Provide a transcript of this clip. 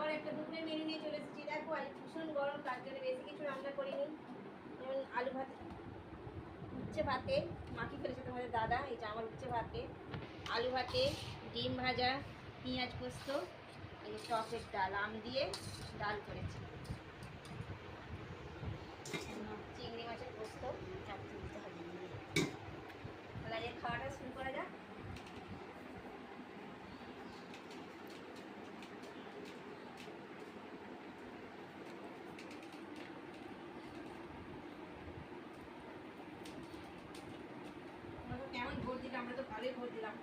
আবার একটা দুপুরে মেনু নিয়ে চলে এসেছি। দেখো আজ ভীষণ গরম, তার জন্য বেশি কিছু রান্না করিনি। যেমন আলু ভাত, উচ্ছে ভাতে মাখি ফেলেছে তোমাদের দাদা, এই যে আমার উচ্ছে ভাতে, আলু ভাতে, ডিম ভাজা, পেঁয়াজ পোস্ত, এই যে টকের ডাল, আম দিয়ে ডাল করেছি, চিংড়ি মাছের পোস্ত, চাপ তুলতে হবে। তাহলে আজকে খাওয়াটা শুরু করা যাক। কেমন ভোট দিলাম? আমরা তো ভালোই ভোট দিলাম।